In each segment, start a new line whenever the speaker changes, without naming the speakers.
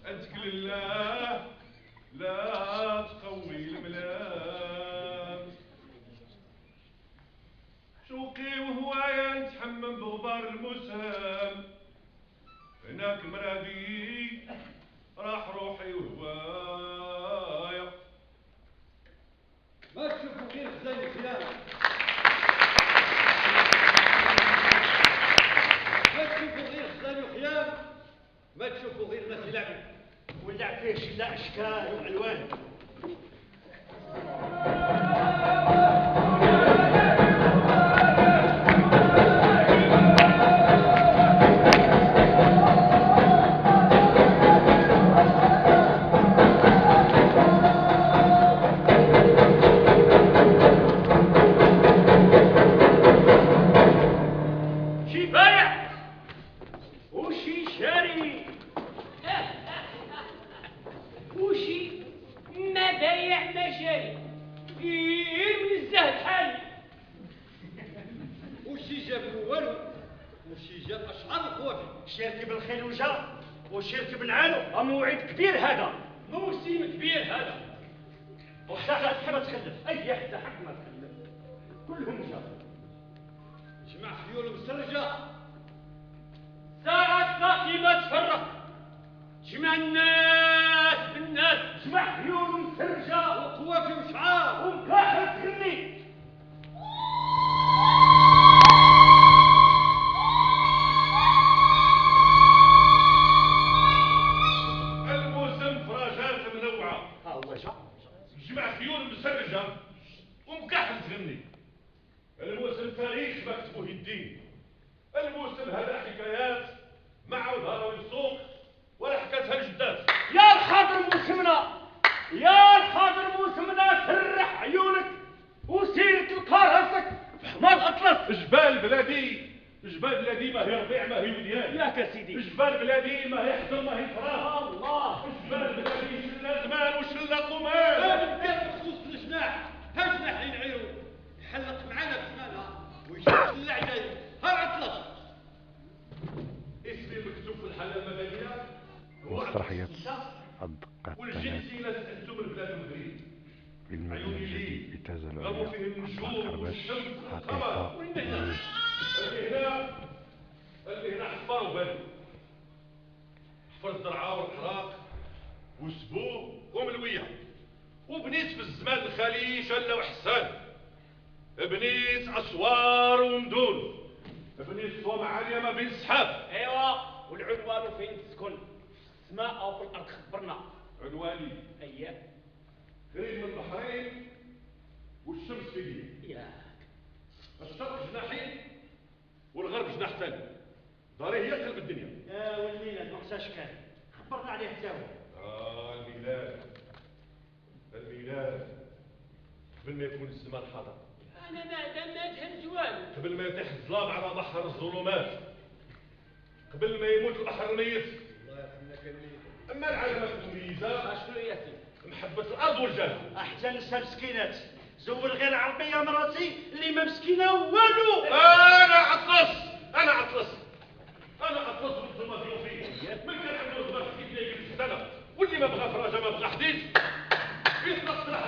اتكل الله لا تقوي الملام. شوقي وهوايا نتحمم بغبار المسام، هناك مرابي راح روحي وهوايا.
ما تشوفوا غير خزان الخيام، ما تشوفوا غير خزان الخيام، ما تشوفوا غير ناس يلعبوا
ولع فيه شلا اشكال والوان. وشيرك بنعانو موعد كبير هذا، موسم كبير هذا. وحتى تحب تخلف اي حتى حق ما تخلف كلهم جا.
جمع خيول مسرجة
ساعة ساقي ما تفرق، جمع الناس بالناس، جمع خيول مسرجة
وقوافي وشعار
ومكاحل تغني.
جمع خيول مسرجة ومكحل تغني. الموسم تاريخ ما كتبوه الدين، الموسم هذا حكايات ما عاودها راوي السوق ولا حكاتها الجدات.
يا الحاضر موسمنا، يا الحاضر موسمنا، سرح عيونك وسير تلقى راسك في حمار الاطلس.
جبال بلادي، جبال بلادي ما هي ربيع ما هي وديان.
ياك سيدي
جبال بلادي ما هي حزن ما هي فراغ.
الله
جبال بلادي شلا زمان وشلا قماش.
هذا بدات بخصوص الجناح، ها جناح ينعيرو يحلق معانا بسمانها ويشوف العجايب ها عطلس.
اسمي مكتوب في الحالة المدنية هو
مسرحية الدقة
والجنسي لا سألتو من بلاد المغرب.
بالمدينة الجديد بتازا
غربوا
العليا
فيه النجوم
خرباش
والشمس
حقيقة
والقمر. اللي هنا حفار وبالو، حفر الزرعة والحراق وسبوع وملوية، وبنيت في الزمان الخالي شلة وحسان، بنيت اسوار ومدون، بنيت صومعة عالية ما بين السحاب.
ايوا والعنوان فين تسكن؟ في السماء او في الارض؟ خبرنا.
عنواني
اياه
قريب من البحرين والشمس في اليمين.
ياك
الشرق جناحين والغرب جناح ثاني. داري هي قلب الدنيا.
يا والميلاد ما خصهاش كان خبرنا عليه حتى هو.
الميلاد، الميلاد قبل ما يكون الزمان حاضر،
انا ما ادهم جوال،
قبل ما يطيح الظلام على بحر الظلمات، قبل ما يموت البحر الميت.
الله يرحمنا كان ميت.
اما العلامات المميزه
شنو يا سيدي؟
محبه الارض والجاه.
احسن نسى مسكينات، زول غير عربيه مراتي اللي ما مسكينه والو.
انا عطلس، انا عطلس، انا عطلس وانتم ضيوفي. من كان عنده زمان كيف يجي في السنه، واللي ما بغى فراجه ما بغى حديث يطلق سلاح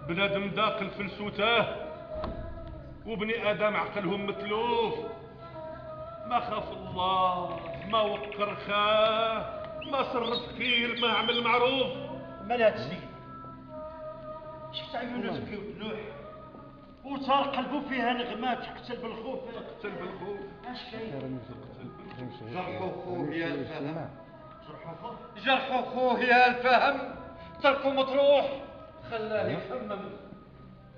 بنادم داخل في السوتاه وبني ادم عقلهم متلوف، ما خاف الله، ما وقر خاه، ما صرف خير، ما عمل معروف.
مال هاد الشيء شفت عيونه تبكي وتلوح وصار قلبه فيها نغمات تقتل بالخوف.
تقتل بالخوف.
اش كاين؟
جرحوا خوه يا الفهم،
جرحوا خوه يا الفهم، تركه مطروح،
خلاه يخمم،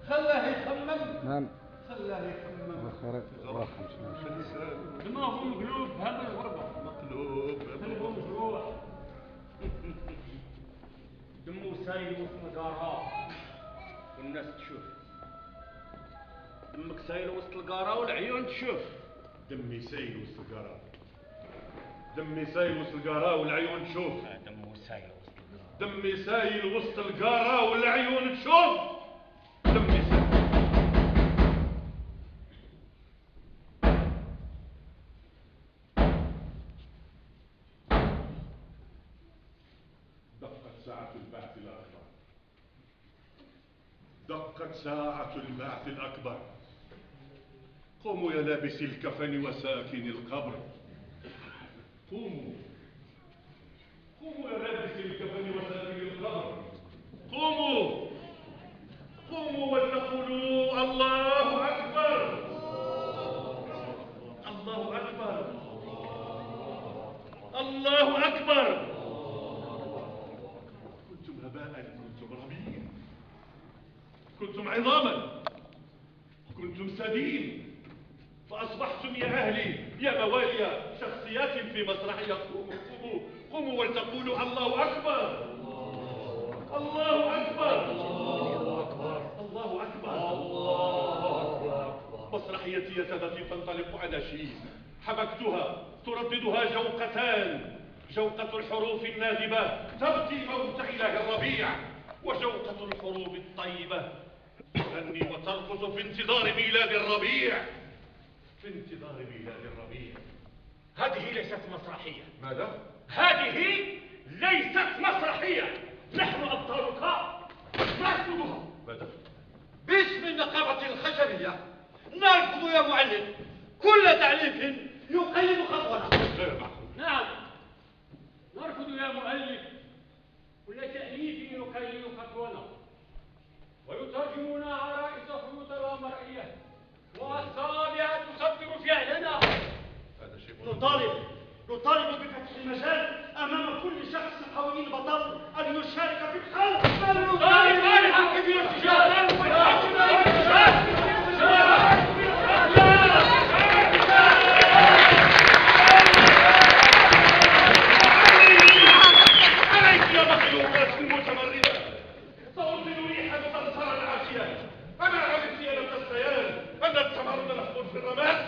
خلاه يخمم،
نعم.
خلاه يخمم.
واخر واخر
دماغه مقلوب بهذا الغربة،
مقلوب
قلبه مجروح. دمه سايل وسط القارة والناس تشوف. دمك سايل وسط القارة والعيون تشوف.
دمي سايل وسط القرا، دمي سايل وسط القرا والعيون تشوف.
دمه سايل وسط القارة.
دمي سايل وسط القرا والعيون تشوف. دمي سايل. دقت ساعة البعث الأكبر، دقت ساعة البعث الأكبر. قوموا يا لابسي الكفن وساكن القبر، قوموا، قوموا يا لابسي الكفن وساكن القبر، قوموا، قوموا ولتقولوا الله أكبر، الله أكبر، الله أكبر. كنتم هباء، كنتم رميم، كنتم عظاما، كنتم سديم، فأصبحتم يا أهلي يا موالي شخصيات في مسرحية. قوموا قوموا قوموا ولتقولوا الله أكبر، الله أكبر، الله أكبر. مسرحيتي يا سادتي تنطلق أناشيد حبكتها ترددها جوقتان، جوقة الحروف النادبة تبكي موت إله الربيع، وجوقة الحروف الطيبة تغني وترقص في انتظار ميلاد الربيع، في انتظار ميلاد الربيع.
هذه ليست مسرحية.
ماذا؟
هذه ليست مسرحية. نحن أبطالك نرفضها.
ماذا؟
باسم النقابة الخشبية نرفض يا معلم كل تعليق يقيد خطونا.
غير معقول.
نعم، نرفض يا مؤلف كل تأليف يقيد خطونا ويترجمون عرائس خيوط لا مرئية وأصابع تصدر فعلنا.
هذا شيء
نطالب بفتح المجال أمام كل شخص حوالين البطل أن يشارك في الخلق. نطالب بالحق في الارتجال والحق في
عليك يا مخلوقات المتمردة، سأرسل ريحا صرصرا عاشيا. أنا علمت يا نفس السيان أن التمرد محفوظ في الرماد.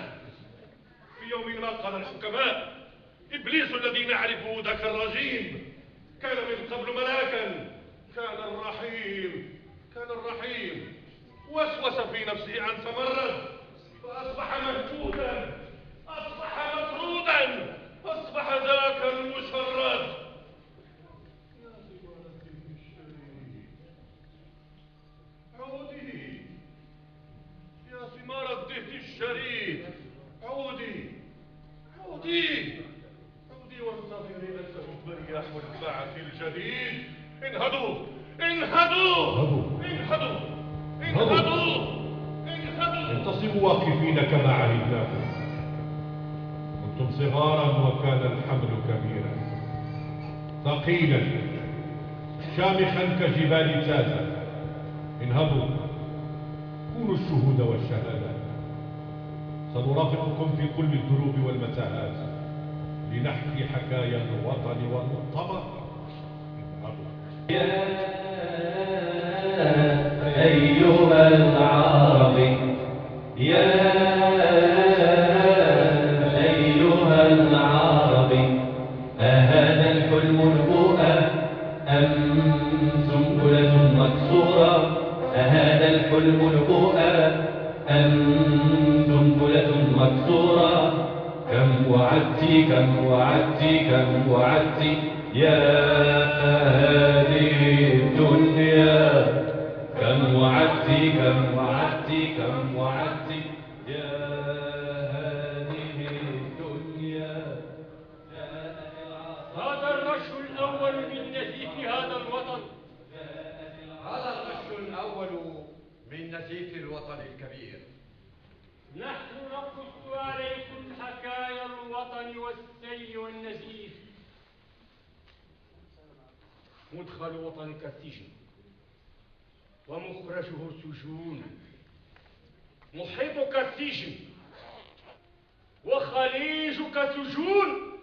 في يوم ما قال الحكماء إبليس الذي نعرفه ذاك الرجيم كان من قبل ملاكا، كان الرحيم، كان الرحيم، وسوس في نفسه أن تمرد فأصبح مهجودا، أصبح مطرودا، أصبح ذاك المشرد. عودي يا ثمار الدهن الشريف، عودي، عودي، عودي وانتظري أن تهب رياح البعث الجديد. انهضوا، انهضوا، انهضوا، انهضوا، انهضوا.
انتصبوا واقفين كما عهدناكم. كنتم صغارا وكان الحمل كبيرا ثقيلا شامخا كجبال تازة. انهضوا، كونوا الشهود والشهادات. سنرافقكم في كل الدروب والمتاهات لنحكي حكايا الوطن والمؤتمر. انهضوا.
يا أيها العربي، يا أيها العربي، أهذا الحلم البؤى أم سنبلة مكسورة؟ أهذا الحلم البؤى أم سنبلة مكسورة؟ كم وعدت كم وعدت كم وعدت يا هذه الدنيا، كم وعدت كم وعدت كم وعدت
والسيل والنزيف. مدخل وطنك السجن ومخرجه سجون، محيطك السجن وخليجك سجون.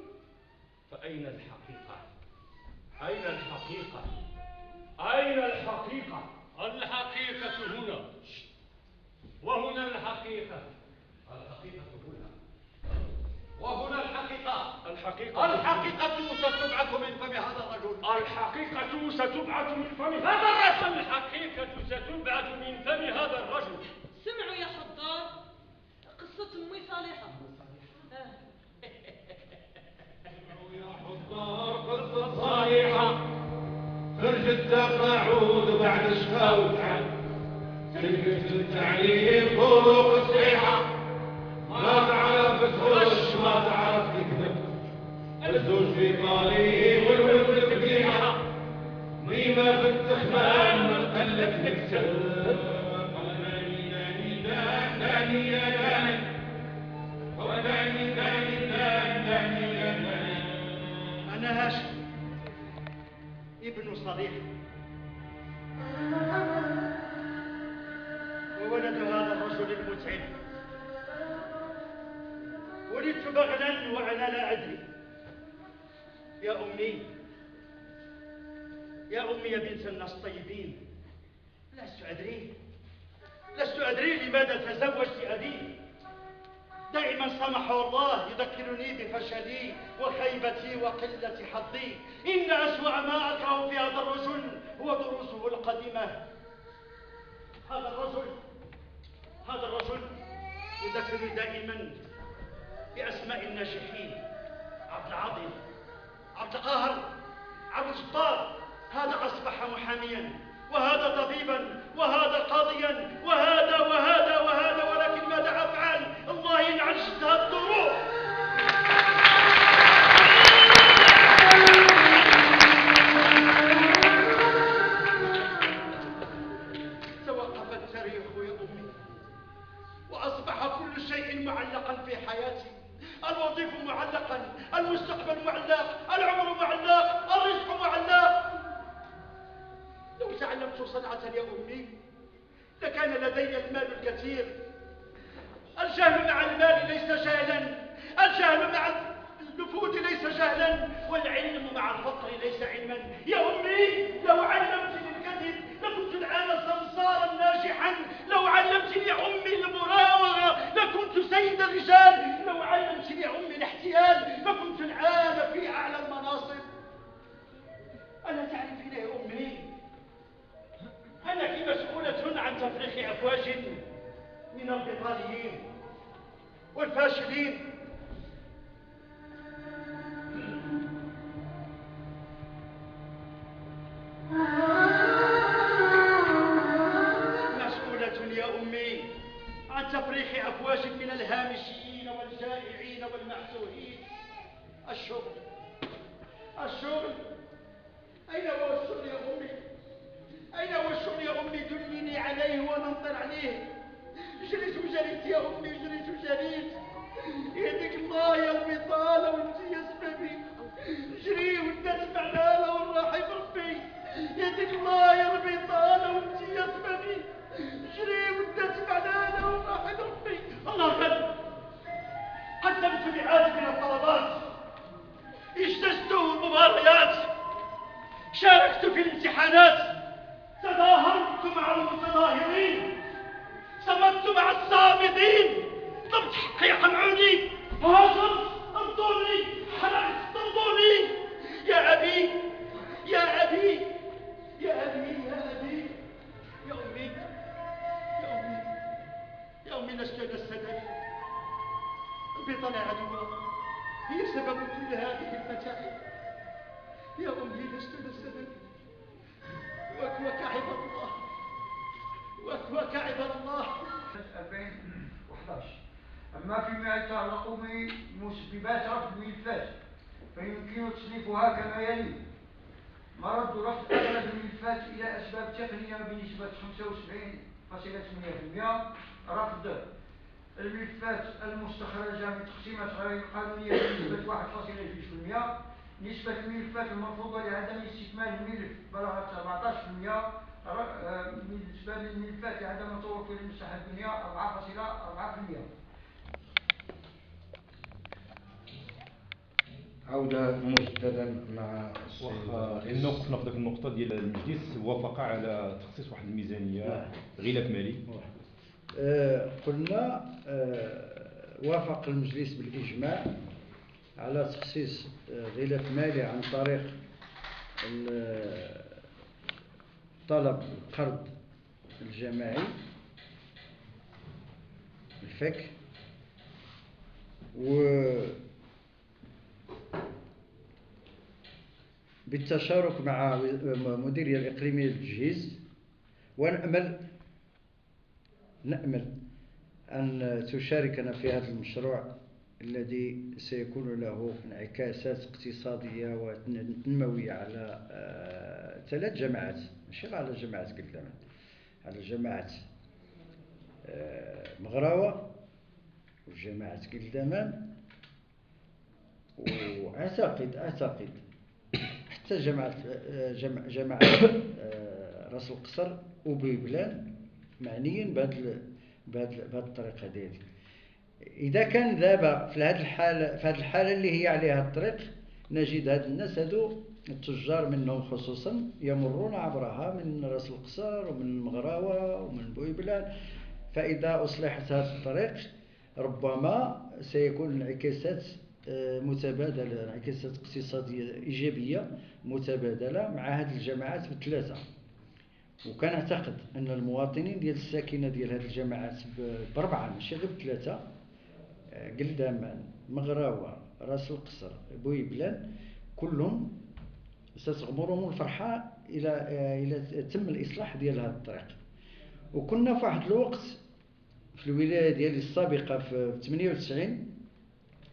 فأين الحقيقة؟ أين الحقيقة؟ أين الحقيقة؟
الحقيقة هنا، وهنا الحقيقة.
الحقيقة هنا،
وهنا الحقيقة.
الحقيقة
ستبعث من فم هذا الرجل.
الحقيقة ستبعث من فم هذا الرجل.
الحقيقة ستبعث من فم هذا الرجل.
سمعوا يا حضار قصة أمي صالحة.
قصة صالحة، خرجت تقعود بعد شفا وتعب، تلقت التعليم طرق الصحيحة، ما تعرف تخش ما تعرف تكذب، الزوج في طريق والولد بقيحة، ميمة بنت خمان من قلك نكتب.
أنا هاشم ابن صالح وولد هذا الرجل المتعب. ولدت بغلا وأنا لا أدري. يا أمي يا بنت الناس الطيبين، لست أدري لماذا تزوجت أبي. دائما سامحه الله يذكرني بفشلي وخيبتي وقلة حظي. إن أسوأ ما أكره في هذا الرجل هو دروسه القديمة. هذا الرجل يذكرني دائما بأسماء الناجحين: عبد العظيم، عبد القاهر، عبد الجبار. هذا أصبح محاميا، وهذا طبيبا، وهذا قاضيا، وهذا وهذا وهذا. ولكن ماذا أفعل؟ الله يلعن شدها الظروف. توقف التاريخ يا أمي، وأصبح كل شيء معلقا في حياتي. الوظيفة معلقا، المستقبل معلق، العمر معلق، الرزق معلق. لو تعلمت صنعة يا أمي لكان لدي المال الكثير. الجهل مع المال ليس جهلا، الجهل مع النفوذ ليس جهلا، والعلم مع الفقر ليس علما. يا أمي لو علمتني الكذب لكنت الآن سمسارا ناجحا. لو علمتني يا أمي المراوغة لكنت سيد الرجال. لو علمتني يا أمي الاحتيال لكنت الآن في أعلى المناصب. ألا تعرفين يا أمي أنك مسؤولة عن تفريخ أفواج من البطاليين والفاشلين. مسؤولة يا أمي عن تفريخ أفواج من الهامشيين والجائعين والمحسوهين. الشغل أين هو الشغل يا أمي؟ أين هو الشغل يا أمي؟ دليني عليه وننظر عليه. جريت يا أمي، جريت. يهديك الله يا البطالة وانت يا سببي. جري وانت تسمعنا له والراحي بربي. يهديك الله يا البطالة وانت يا سببي. جري وانت تسمعنا له والراحي بربي. الله قدمت مئات من الطلبات، اجتزت المباريات، شاركت في الامتحانات، تظاهرت مع المتظاهرين، صمت مع الصامدين، طلبت حقي قمعوني، هاجرت انظرني، حرقت انظرني. يا أبي يا أمي لست السبب. البطالة عدوة هي سبب كل هذه المتاعب. يا أمي لست السبب. وكوك عباد الله.
2011. أما فيما يتعلق بمسببات رفض الملفات فيمكن تصنيفها كما يلي: مرد رفض أغلب الملفات إلى أسباب تقنية بنسبة 75.8%. رفض الملفات المستخرجة من تقسيمات غير القانونية بنسبة 1.2%. نسبة الملفات المرفوضة لعدم استكمال الملف بلغت 14%. بالنسبة للملفات لعدم توفر المساحة البنية 4.4%.
عودة مجددا مع
إن وقفنا في ذاك النقطة ديال المجلس وافق على تخصيص واحد الميزانية غلاف مالي.
قلنا وافق المجلس بالإجماع على تخصيص غلاف مالي عن طريق طلب القرض الجماعي الفك بالتشارك مع مديرية الإقليمية للتجهيز. ونأمل أن تشاركنا في هذا المشروع الذي سيكون له انعكاسات اقتصادية وتنموية على 3 جماعات، ماشي على جماعة قلدمان، على جماعة مغراوة وجماعة قلدمان، وأعتقد حتى جماعة راس القصر وبيبلان معنيين بهذه الطريقة هذه. إذا كان دابا في هذه الحالة اللي هي عليها الطريق، نجد هاد الناس هادو التجار منهم خصوصا يمرون عبرها من راس القصر ومن مغراوة ومن بويبلان. فإذا أصلحت هذه الطريق ربما سيكون انعكاسات متبادلة، انعكاسات اقتصادية إيجابية متبادلة مع هذه الجماعات ب3. وكان أعتقد أن المواطنين ديال الساكنة ديال هذه الجماعات ب4 ماشي غير ب3، قلدمان، مغراوة، راس القصر، بويبلان، كلهم ستغمرهم الفرحة إلى تم الإصلاح ديال هذا الطريق. وكنا في واحد الوقت في الولاية ديالي السابقة في 98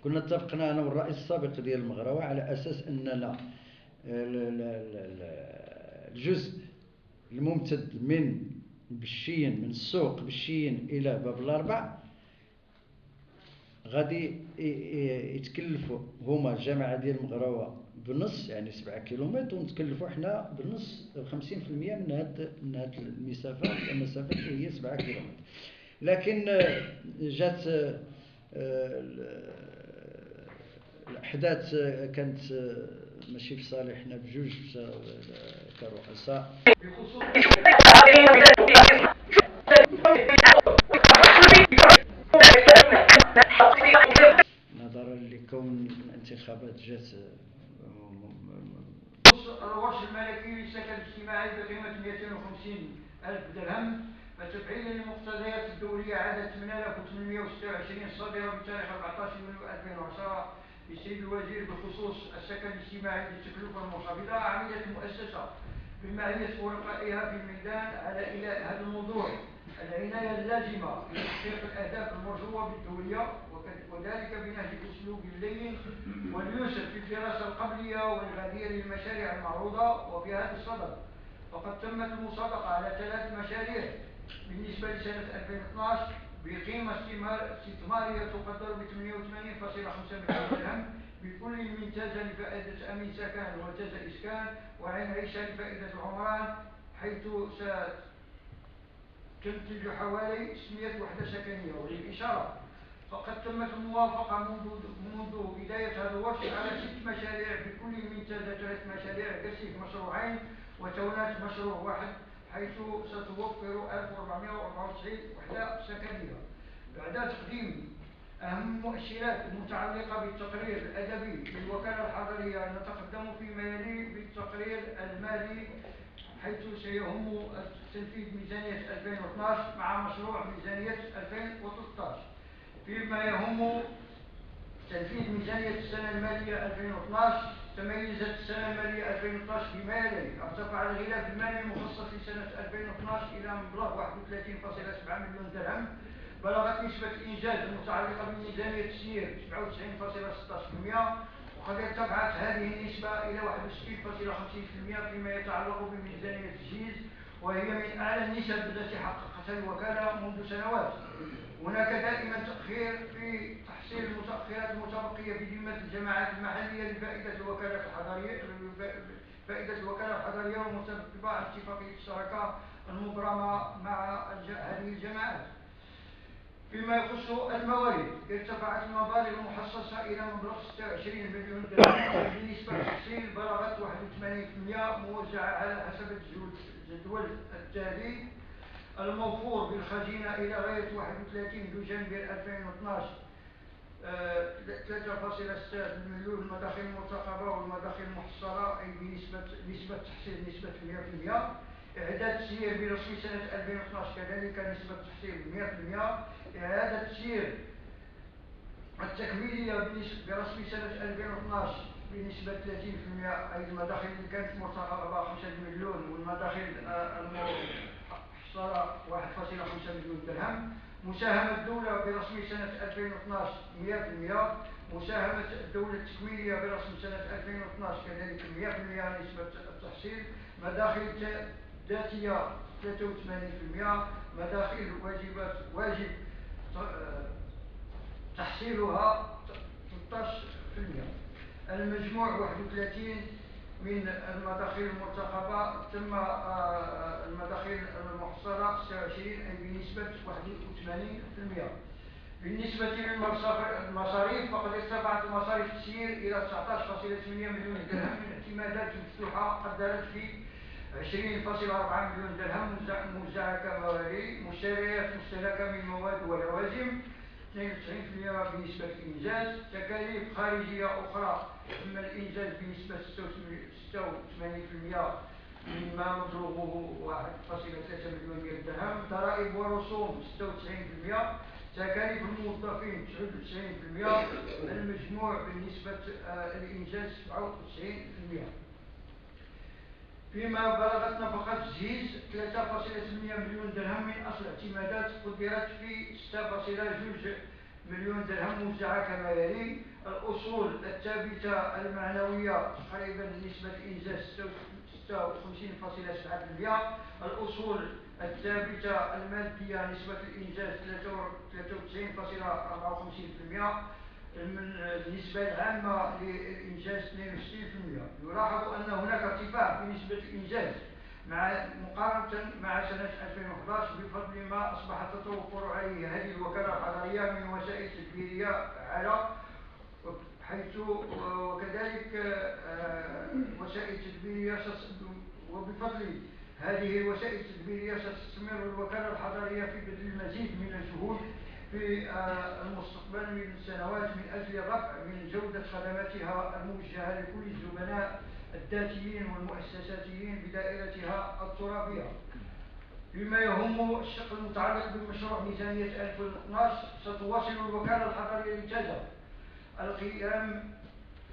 كنا اتفقنا أنا والرئيس السابق ديال المغراوة على أساس أننا الجزء الممتد من بشين، من السوق بشين إلى باب الأربع، غادي يتكلفوا هما الجماعة ديال المغراوة بنص، يعني 7 كيلومتر، ونتكلفوا حنا بنص 50% من هاد المسافة اللي هي 7 كيلومتر. لكن جات الأحداث كانت ماشي في صالحنا بجوج كرؤساء. نظرا لكون الانتخابات جات.
الورش الملكي للسكن الاجتماعي بقيمة 250,000 درهم، فتفعيلا للمقتضيات الدولية عدد 8826 صادرة بتاريخ 14 يونيو 2010 للسيد الوزير بخصوص السكن الاجتماعي للتكلفة المنخفضة. عملت المؤسسة بمعية ورقائها في الميدان على إيلاء هذا الموضوع العناية اللازمة لتحقيق الأهداف المرجوة بالدولية، وذلك بنهج أسلوب اللين واليسر في الدراسة القبلية والغدير للمشاريع المعروضة. وفي هذا الصدد فقد تمت المصادقة على 3 مشاريع بالنسبة لسنة 2012 بقيمة استثمارية تقدر ب 88.5 مليون درهم، بكل من تاج لفائدة أمين سكن وتاج إسكان وعين عيشة لفائدة عمران، حيث تنتج حوالي 600 وحدة سكنية. وللإشارة فقد تمت الموافقة منذ بداية هذا الورش على 6 مشاريع بكل من تاج 3 مشاريع كسيف مشروعين وتونات مشروع واحد، حيث ستوفر 1494 وحدة سكنية. بعد تقديم أهم المؤشرات المتعلقة بالتقرير الأدبي للوكالة الحضرية، نتقدم فيما يلي بالتقرير المالي، حيث سيهم تنفيذ ميزانية 2012 مع مشروع ميزانية 2013. فيما يهم تنفيذ ميزانية السنة المالية 2012، تميزت السنة المالية 2012 بما يلي: ارتفع الغلاف المالي المخصص لسنة 2012 إلى مبلغ 31.7 مليون درهم، بلغت نسبة الإنجاز المتعلقة بميزانية التسيير 97.16%، وقد ارتفعت هذه النسبة إلى 61.50% فيما يتعلق بميزانية التجهيز، وهي من أعلى النسب التي حققتها الوكالة منذ سنوات. هناك دائما تأخير في تحصيل المتأخرات المتبقية في ذمة الجماعات المحلية لفائدة الوكالة الحضرية ومتبعة اتفاقية الشراكة المبرمة مع هذه الجماعات. فيما يخص الموارد، ارتفعت المبالغ المحصصة إلى مبلغ 26 مليون درهم بنسبة تحصيل بلغت 81% موزعة على حسب الجدول التالي: الموفور بالخزينة إلى غاية 31 دجنبر 2012 3.6 مليون المداخيل المرتقبة والمداخيل المحصرة أي بنسبة تحصيل نسبة 100%. إعادة تسيير برسم سنة 2012 كذلك نسبة تحصيل 100%. إعادة تسيير التكميلية برسم سنة 2012 بنسبة 30%، أي المداخيل اللي كانت مرتقبة 5 مليون والمداخيل المحصرة 1.5 مليون درهم. مساهمة الدولة برسم سنة 2012 100%. مساهمة الدولة التكميلية برسم سنة 2012 كذلك 100% نسبة التحصيل. مداخل ذاتية 83%. مداخل واجب تحصيلها 13%. المجموع 31 من المداخيل المرتقبة، ثم المداخيل المحصرة 26 أي بنسبة 81%. بالنسبة للمصاريف فقد ارتفعت مصاريف التسيير إلى 19.8 مليون درهم من اعتمادات مفتوحة قدرت في 20.4 مليون درهم موزعة كموالي. مشتريات مستهلكة من مواد ولوازم 92% بنسبة الإنجاز. تكاليف خارجية أخرى تم الإنجاز بنسبة 86% مما مبلغه 1.3 مليون درهم. ضرائب ورسوم 96%. تكاليف الموظفين 99%. المجموع بالنسبة الإنجاز 97%. فيما بلغت نفقات التجهيز 3.8 مليون درهم من أصل اعتمادات قدرت في 6.2 مليون درهم موزعة كما يلي: الأصول الثابتة المعنوية تقريبا نسبة الإنجاز 56.7%. الأصول الثابتة المادية نسبة الإنجاز 93.54%. النسبة العامة للإنجاز 62%. يلاحظ أن هناك ارتفاع في نسبة الإنجاز مقارنة مع سنة 2011 بفضل ما أصبح التوفر عليه هذه الوكالة الحضرية من وسائل تدبيرية على حيث وكذلك وسائل تدبيرية وبفضل هذه الوسائل التدبيرية ستستمر الوكالة الحضرية في بذل المزيد من الجهود في المستقبل من سنوات من أجل الرفع من جودة خدماتها الموجهة لكل الزبناء الذاتيين والمؤسساتيين بدائرتها الترابية. فيما يهم الشق المتعلق بمشروع ميزانية 2012 ستواصل الوكالة الحضرية للتجارة القيام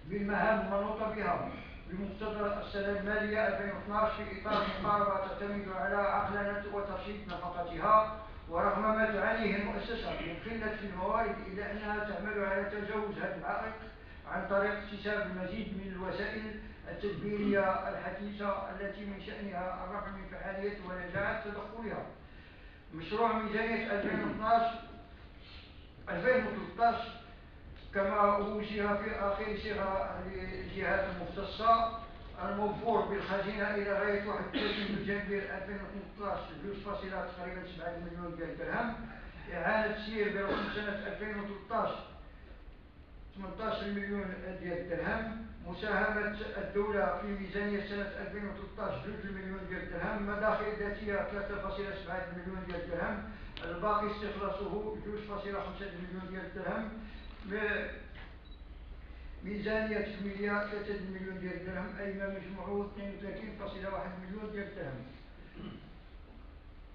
بالمهام المنوطة بها بمقتضى السنة المالية 2012 في إطار مقاربة تعتمد على عقلنة وترشيد نفقاتها. ورغم ما تعانيه المؤسسة من قلة في الموارد إلا أنها تعمل على تجاوز هذا العائق عن طريق اكتساب المزيد من الوسائل التدبيرية الحديثة التي من شأنها الرفع من فعالية ونجاح تدخلها. مشروع ميزانية 2013 كما وجه في آخر صيغة للجهات المختصة: الموفور بالخزينة إلى غاية 31 دجنبر 2013 2.7 مليون درهم. إعادة تسيير برسم سنة 2013 18 مليون درهم. مساهمة الدولة في ميزانية سنة 2013 2 مليون درهم. مداخل ذاتية 3.7 مليون درهم. الباقي استخلاصه 2.5 مليون درهم. ميزانية تكميلية 3 مليون درهم أي ما مجموعه 32.1 مليون درهم.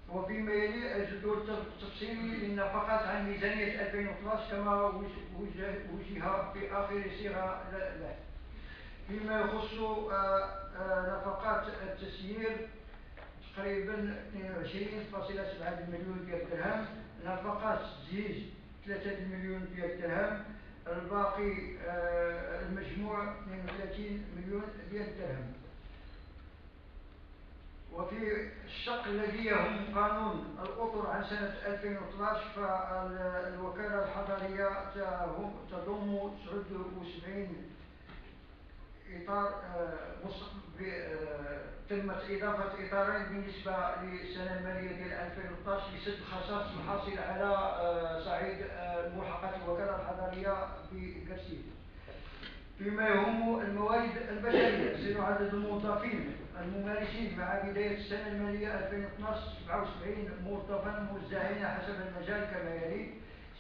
وفيما يلي الجدول التفصيلي للنفقات عن ميزانية 2012 كما وجه في آخر صيغة له. فيما يخص نفقات التسيير تقريبا 22.7 مليون درهم. نفقات التجهيز 3 مليون درهم. الباقي المجموع 32 مليون درهم. وفي الشق الذي يهم قانون الأطر عن سنة 2012 فالوكالة الحضرية تضم 79 إطار تمت إضافة إطارين بالنسبة للسنة المالية ديال 2012 لسد الخصائص الحاصلة على صعيد ملحقات الوكالة الحضرية بكرسي. فيما يهم الموارد البشرية سير عدد الموظفين الممارسين مع بداية السنة المالية 2012 77 موظفا موزعين حسب المجال كما يلي: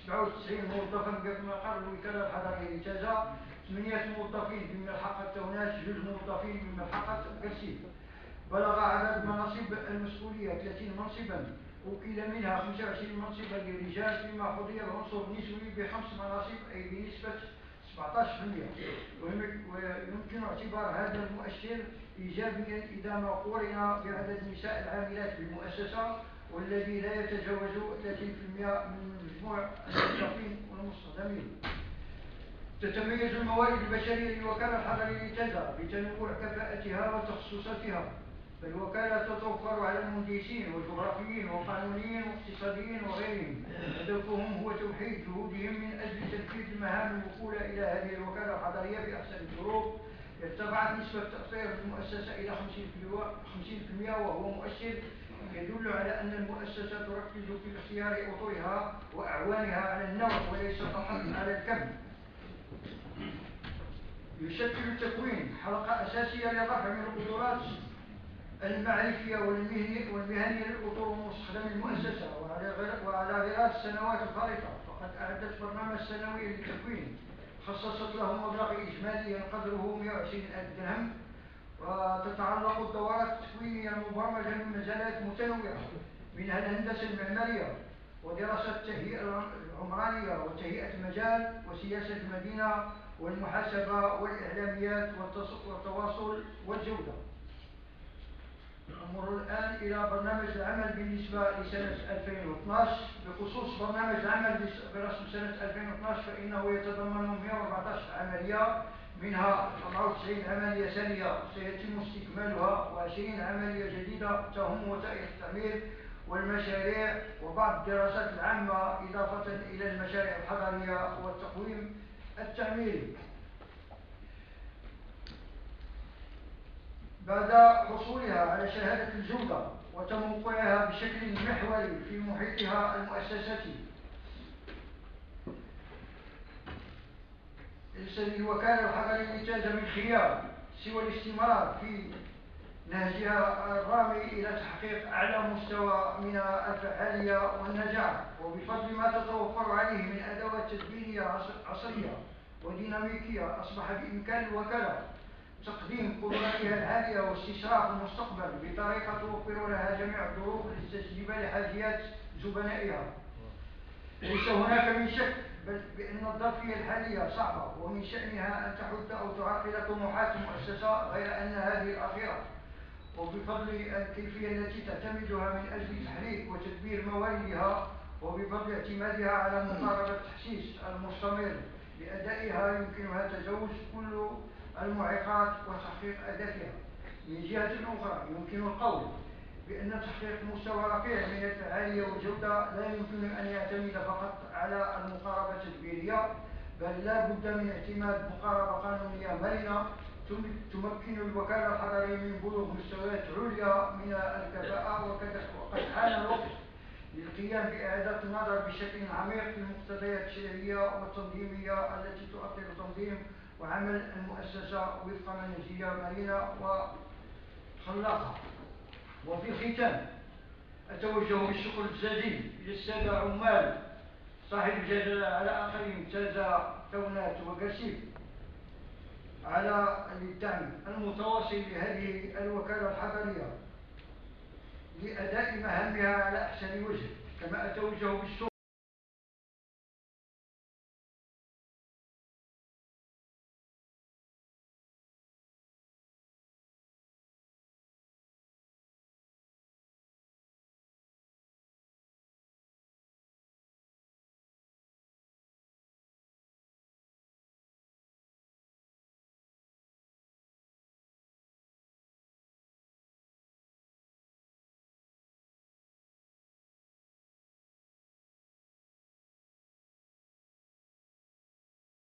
97 موظفا بمقر الوكالة الحضرية لتازا، 8 موظفين بملحقة توناش، 2 موظفين بملحقة قرسيم. بلغ عدد مناصب المسؤولية 30 منصبا، وكل منها 25 منصبا للرجال، فيما حظي العنصر النسوي ب5 مناصب أي بنسبة 17%. ويمكن اعتبار هذا المؤشر إيجابيا إذا ما قورن بعدد النساء العاملات بالمؤسسة والذي لا يتجاوز 30% من مجموع الموظفين والمستخدمين. تتميز الموارد البشرية للوكالة الحضرية لتازا بتنوع كفاءتها وتخصصاتها، فالوكالة تتوفر على المهندسين والجغرافيين وقانونيين واقتصاديين وغيرهم. هدفهم هو توحيد جهودهم من أجل تنفيذ المهام الموكولة إلى هذه الوكالة الحضرية بأحسن الظروف. ارتفعت نسبة تأثير المؤسسة إلى 50%، وهو مؤشر يدل على أن المؤسسة تركز في اختيار أطرها وأعوانها على النوع وليس فقط على الكم. يشكل التكوين حلقة أساسية للرفع من القدرات المعرفية والمهنية للأطر ومستخدمي المؤسسة. وعلى غرار السنوات الفارطة فقد أعدت برنامج سنوي للتكوين خصصت له مبلغ إجمالي قدره 120,000 درهم، وتتعلق الدورات التكوينية المبرمجة من مجالات متنوعة منها الهندسة المعمارية ودراسة التهيئة العمرانية وتهيئة المجال وسياسة المدينة والمحاسبة والإعلاميات والتواصل والجودة. نمر الآن إلى برنامج العمل بالنسبة لسنة 2012. بخصوص برنامج العمل برسم سنة 2012 فإنه يتضمن 114 عملية، منها 94 عملية ثانية سيتم استكمالها، و20 عملية جديدة تهم وثائق التعمير والمشاريع وبعض الدراسات العامة، إضافة إلى المشاريع الحضرية والتقويم التعميري. بعد حصولها على شهادة الجودة وتموقعها بشكل محوري في محيطها المؤسساتي، ليس للوكالة الحضرية لتازا من خيار سوى الاستمرار في نهجها الرامي إلى تحقيق أعلى مستوى من الفعالية والنجاح، وبفضل ما تتوفر عليه من أدوات تدبيرية عصرية وديناميكية أصبح بإمكان الوكالة تقديم قدراتها العالية واستشراف المستقبل بطريقة توفر لها جميع الظروف لتستجيب لحاجيات زبنائها. ليس هناك من شك بأن الظرفية الحالية صعبة ومن شأنها أن تحد أو تعرقل طموحات المؤسسة، غير أن هذه الأخيرة وبفضل الكيفية التي تعتمدها من أجل تحريك وتدبير مواردها وبفضل اعتمادها على مقاربة التحسيس المستمر لأدائها يمكنها تجاوز كل المعيقات وتحقيق أهدافها. من جهة أخرى يمكن القول بأن تحقيق مستوى رفيع من الفعالية والجودة لا يمكن أن يعتمد فقط على المقاربة التدبيرية، بل لا بد من اعتماد مقاربة قانونية مرنة تمكن الوكالة الحضرية من بلوغ مستويات عليا من الكفاءة. وقد حان الوقت للقيام بإعادة النظر بشكل عميق في المقتضيات التشريعية والتنظيمية التي تؤثر تنظيم وعمل المؤسسة وفق منهجية مرنة وخلاقة. وفي الختام أتوجه بالشكر الجزيل للسادة عمال صاحب الجلالة على آخرين تازا تونات وقرسيم على الدعم المتواصل لهذه الوكالة الحضرية لأداء مهامها على أحسن وجه. كما أتوجه بالشكر